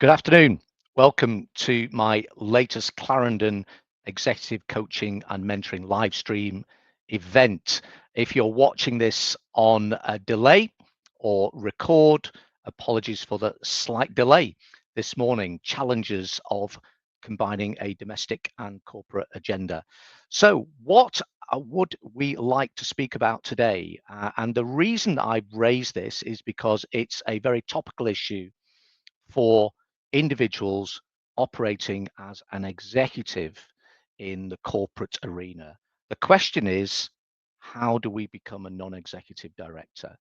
Good afternoon. Welcome to my latest Clarendon Executive Coaching and Mentoring live stream event. If you're watching this on a delay or record, apologies for the slight delay this morning. Challenges of combining a domestic and corporate agenda. So what would we like to speak about today? And the reason I raise this is because it's a very topical issue for individuals operating as an executive in the corporate arena. The question is, how do we become a non-executive director?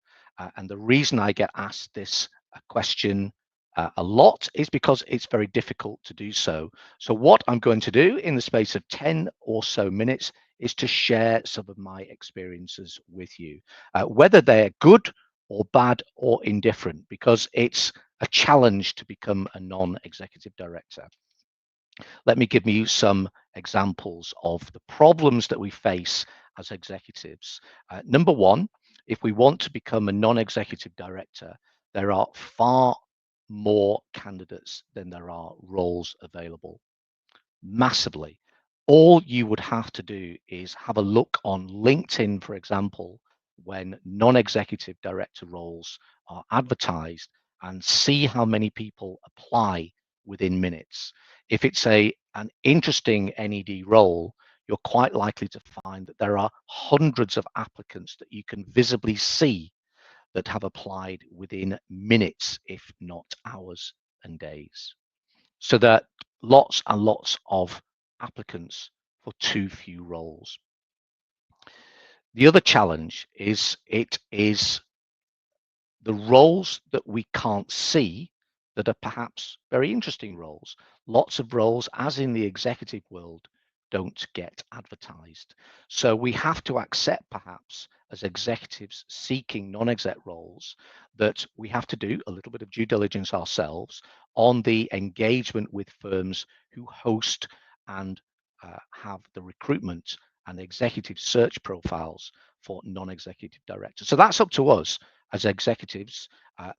And the reason I get asked this question a lot is because it's very difficult to do so. So what I'm going to do in the space of 10 or so minutes is to share some of my experiences with you, whether they're good or bad or indifferent, because it's a challenge to become a non-executive director. Let me give you some examples of the problems that we face as executives. Number one, if we want to become a non-executive director, there are far more candidates than there are roles available, massively. All you would have to do is have a look on LinkedIn, for example, when non-executive director roles are advertised, and see how many people apply within minutes. If it's an interesting NED role, you're quite likely to find that there are hundreds of applicants that you can visibly see that have applied within minutes, if not hours and days. So that lots and lots of applicants for too few roles. The other challenge is it is the roles that we can't see that are perhaps very interesting roles. Lots of roles, as in the executive world, don't get advertised. So we have to accept, perhaps, as executives seeking non-exec roles, that we have to do a little bit of due diligence ourselves on the engagement with firms who host and have the recruitment and executive search profiles for non-executive directors. So that's up to us as executives.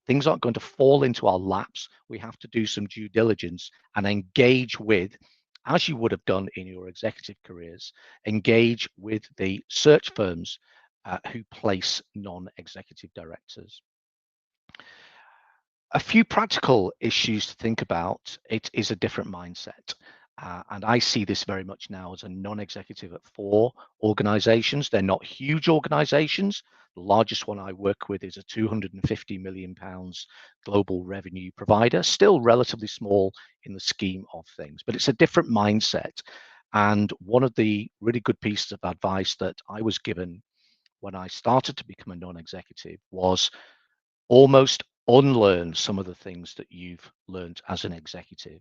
Things aren't going to fall into our laps. We have to do some due diligence and engage with, as you would have done in your executive careers, engage with the search firms who place non-executive directors. A few practical issues to think about. It is a different mindset. And I see this very much now as a non-executive at 4 organizations. They're not huge organizations. The largest one I work with is a 250 million pounds global revenue provider, still relatively small in the scheme of things, but it's a different mindset. And one of the really good pieces of advice that I was given when I started to become a non-executive was almost unlearn some of the things that you've learned as an executive,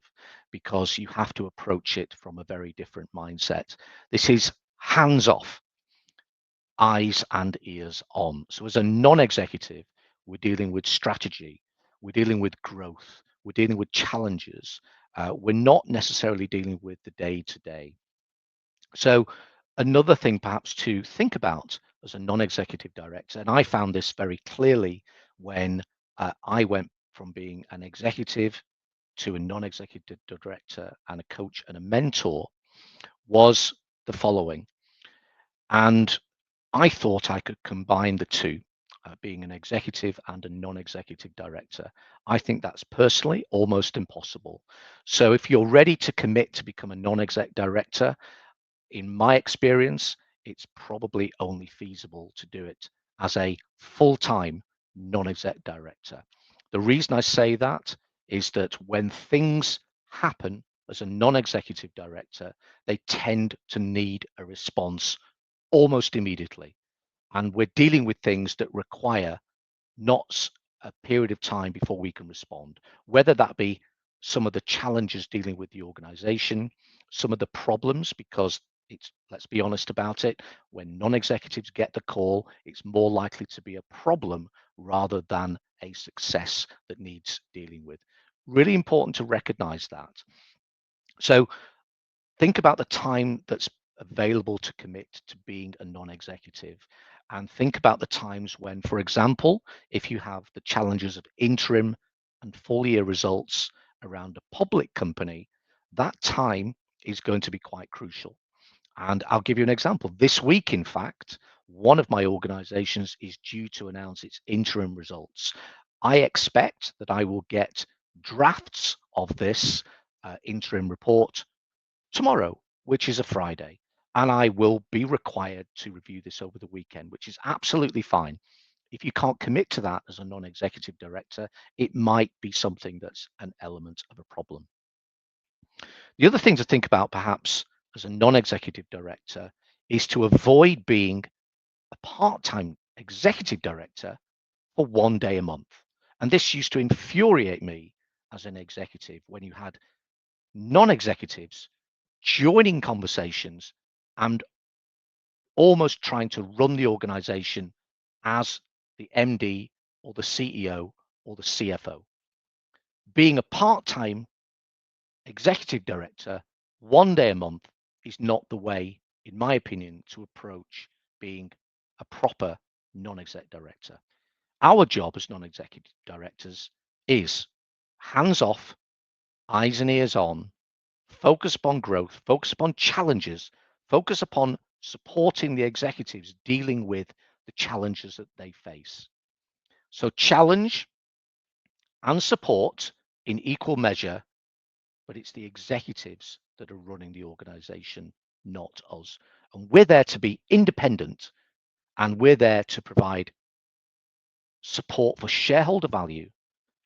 because you have to approach it from a very different mindset. This is hands off, eyes and ears on. So as a non-executive, we're dealing with strategy, we're dealing with growth, we're dealing with challenges. We're not necessarily dealing with the day to day. So another thing perhaps to think about as a non-executive director, and I found this very clearly when I went from being an executive to a non-executive director and a coach and a mentor, was the following. And I thought I could combine the two, being an executive and a non-executive director. I think that's personally almost impossible. So if you're ready to commit to become a non-exec director, in my experience, it's probably only feasible to do it as a full-time non-exec director. The reason I say that is that when things happen as a non-executive director, they tend to need a response almost immediately. And we're dealing with things that require not a period of time before we can respond, whether that be some of the challenges dealing with the organization, some of the problems, because it's, let's be honest about it, when non-executives get the call, it's more likely to be a problem rather than a success that needs dealing with. Really important to recognize that. So think about the time that's available to commit to being a non-executive, and think about the times when, for example, if you have the challenges of interim and full year results around a public company, that time is going to be quite crucial. And I'll give you an example. This week, in fact, one of my organizations is due to announce its interim results. I expect that I will get drafts of this interim report tomorrow, which is a Friday. And I will be required to review this over the weekend, which is absolutely fine. If you can't commit to that as a non-executive director, it might be something that's an element of a problem. The other thing to think about, perhaps, as a non-executive director is to avoid being a part-time executive director for 1 day a month. And this used to infuriate me as an executive when you had non-executives joining conversations and almost trying to run the organization as the MD or the CEO or the CFO. Being a part-time executive director 1 day a month is not the way, in my opinion, to approach being a proper non-exec director. Our job as non-executive directors is hands off, eyes and ears on, focus upon growth, focus upon challenges, focus upon supporting the executives dealing with the challenges that they face. So challenge and support in equal measure, but it's the executives that are running the organization, not us. And we're there to be independent, and we're there to provide support for shareholder value,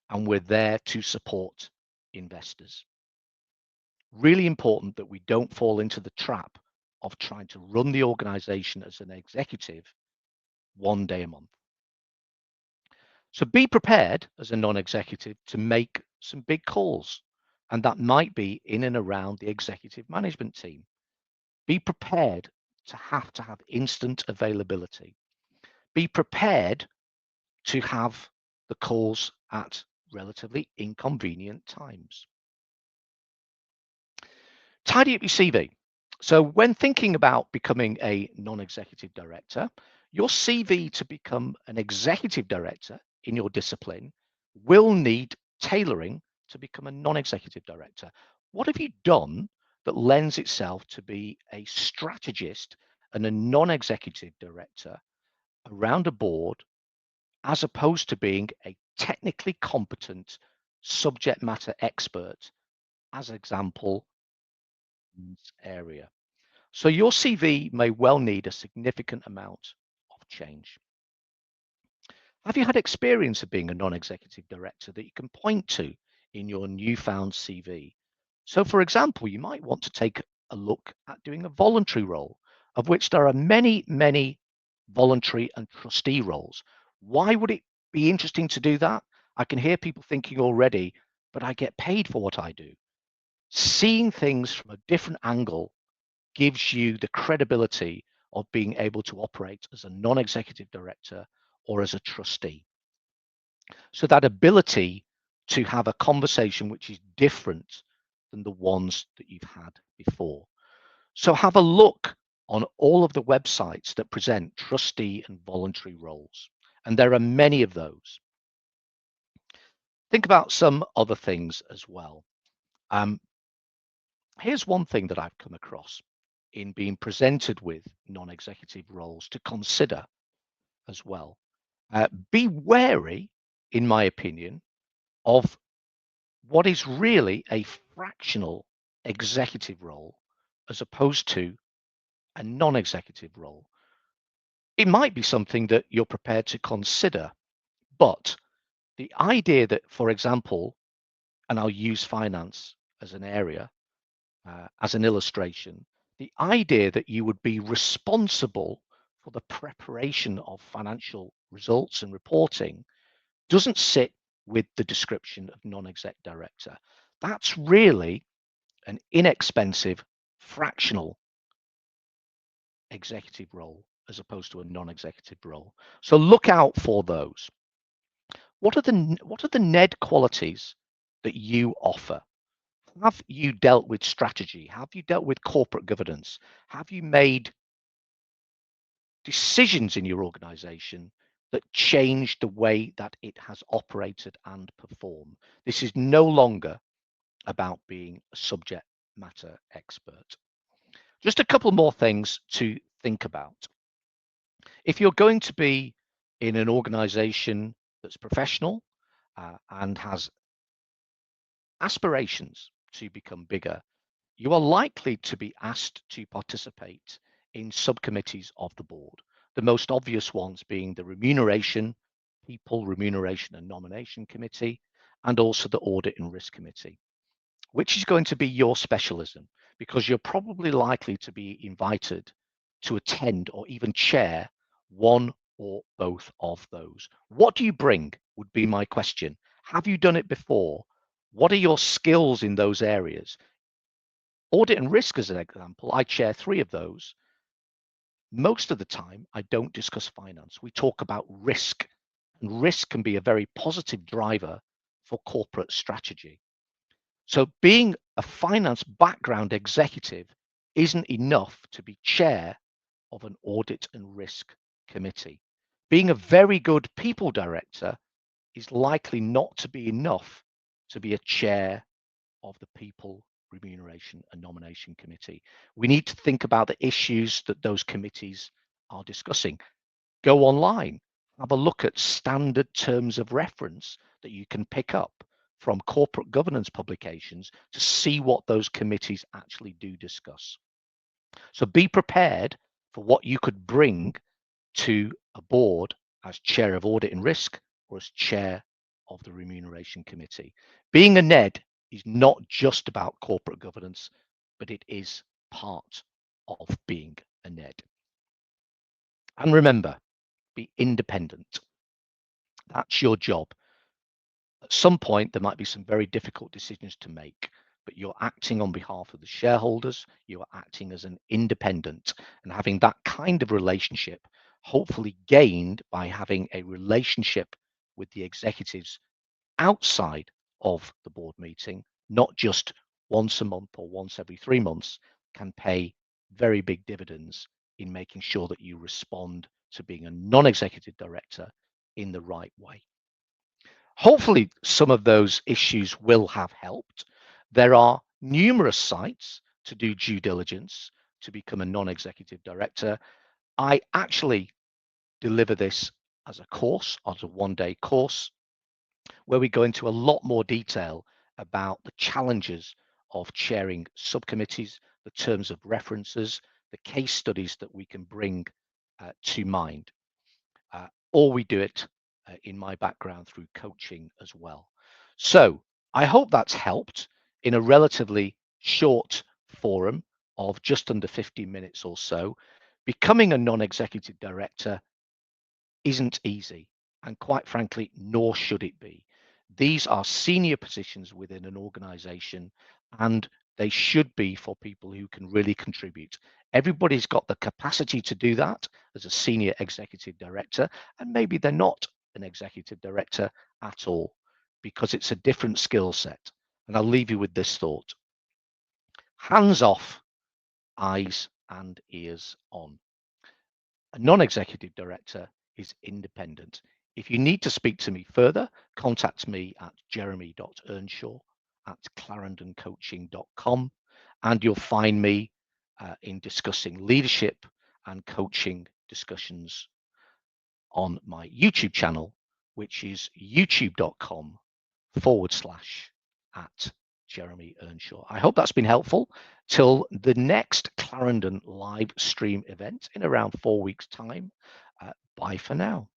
and we're there to support investors. Really important that we don't fall into the trap of trying to run the organization as an executive 1 day a month. So be prepared as a non-executive to make some big calls, and that might be in and around the executive management team. Be prepared to have instant availability. Be prepared to have the calls at relatively inconvenient times. Tidy up your CV. So when thinking about becoming a non-executive director, your CV to become an executive director in your discipline will need tailoring to become a non-executive director. What have you done that lends itself to be a strategist and a non-executive director around a board, as opposed to being a technically competent subject matter expert, as example, in this area? So your CV may well need a significant amount of change. Have you had experience of being a non-executive director that you can point to in your newfound CV? So for example, you might want to take a look at doing a voluntary role, of which there are many, many voluntary and trustee roles. Why would it be interesting to do that? I can hear people thinking already, but I get paid for what I do. Seeing things from a different angle gives you the credibility of being able to operate as a non-executive director or as a trustee. So that ability to have a conversation which is different than the ones that you've had before. So have a look on all of the websites that present trustee and voluntary roles. And there are many of those. Think about some other things as well. Here's one thing that I've come across in being presented with non-executive roles to consider as well. Be wary, in my opinion, of what is really a fractional executive role as opposed to a non-executive role. It might be something that you're prepared to consider, but the idea that, for example, and I'll use finance as an area, as an illustration, the idea that you would be responsible for the preparation of financial results and reporting doesn't sit with the description of non-exec director. That's really an inexpensive fractional executive role as opposed to a non-executive role. So look out for those. What are the NED qualities that you offer? Have you dealt with strategy? Have you dealt with corporate governance? Have you made decisions in your organization that change the way that it has operated and performed? This is no longer about being a subject matter expert. Just a couple more things to think about. If you're going to be in an organization that's professional and has aspirations to become bigger, you are likely to be asked to participate in subcommittees of the board. The most obvious ones being the remuneration, people remuneration and nomination committee, and also the audit and risk committee, which is going to be your specialism because you're probably likely to be invited to attend or even chair one or both of those. What do you bring would be my question. Have you done it before? What are your skills in those areas? Audit and risk, as an example, I chair 3 of those. Most of the time, I don't discuss finance. We talk about risk, and risk can be a very positive driver for corporate strategy. So being a finance background executive isn't enough to be chair of an audit and risk committee. Being a very good people director is likely not to be enough to be a chair of the people remuneration and nomination committee. We need to think about the issues that those committees are discussing. Go online, have a look at standard terms of reference that you can pick up from corporate governance publications to see what those committees actually do discuss. So be prepared for what you could bring to a board as chair of audit and risk or as chair of the remuneration committee. Being a NED is not just about corporate governance, but it is part of being a NED. And remember, be independent. That's your job. At some point, there might be some very difficult decisions to make, but you're acting on behalf of the shareholders. You are acting as an independent and having that kind of relationship, hopefully gained by having a relationship with the executives outside of the board meeting, not just once a month or once every 3 months, can pay very big dividends in making sure that you respond to being a non-executive director in the right way. Hopefully, some of those issues will have helped. There are numerous sites to do due diligence to become a non-executive director. I actually deliver this as a course, as a 1-day course, where we go into a lot more detail about the challenges of chairing subcommittees, the terms of references, the case studies that we can bring to mind. Or we do it in my background through coaching as well. So I hope that's helped in a relatively short forum of just under 15 minutes or so. Becoming a non-executive director isn't easy, and quite frankly, nor should it be. These are senior positions within an organization, and they should be for people who can really contribute. Everybody's got the capacity to do that as a senior executive director, and maybe they're not an executive director at all because it's a different skill set. And I'll leave you with this thought. Hands off, eyes and ears on. A non-executive director is independent. If you need to speak to me further, contact me at jeremy.earnshaw@clarendoncoaching.com, and you'll find me in discussing leadership and coaching discussions on my YouTube channel, which is youtube.com/at Jeremy Earnshaw. I hope that's been helpful. Till the next Clarendon live stream event in around 4 weeks' time. Bye for now.